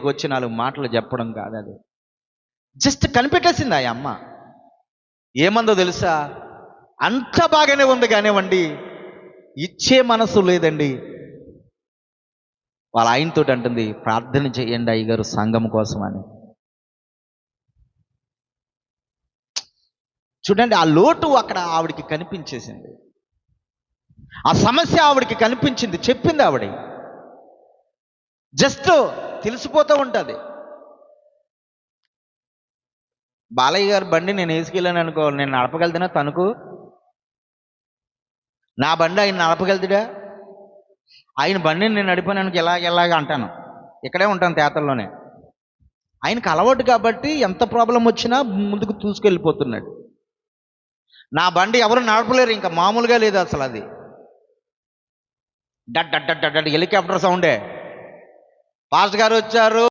దగ్గరికి వచ్చి 4 మాటలు చెప్పడం కాదు అది. జస్ట్ కనిపెట్టేసింది ఆ అమ్మ. ఏమందో తెలుసా? అంత బాగానే ఉంది కానివ్వండి, ఇచ్చే మనసు లేదండి. వాళ్ళ ఆయనతోటి అంటుంది, ప్రార్థన చేయండి అయ్యగారు సంఘం కోసం అని. చూడండి, ఆ లోటు అక్కడ ఆవిడికి కనిపించేసింది. ఆ సమస్య ఆవిడికి కనిపించింది, చెప్పింది ఆవిడ. జస్ట్ తెలిసిపోతూ ఉంటుంది. బాలయ్య గారి బండి నేను వేసుకెళ్ళాను అనుకో, నేను నడపగలుగుతానా? తణుకు నా బండి ఆయన నడపగలుగుతాడా? ఆయన బండిని నేను నడిపాను ఎలాగ అంటాను. ఇక్కడే ఉంటాను తేతల్లోనే. ఆయనకు అలవాటు కాబట్టి ఎంత ప్రాబ్లం వచ్చినా ముందుకు తీసుకెళ్ళిపోతున్నాడు. నా బండి ఎవరు నడపలేరు, ఇంకా మామూలుగా లేదు అసలు. అది డడ్ డడ్ డడ్ డడ్ హెలికాప్టర్ సౌండే. పాస్టర్ గారు వచ్చారు.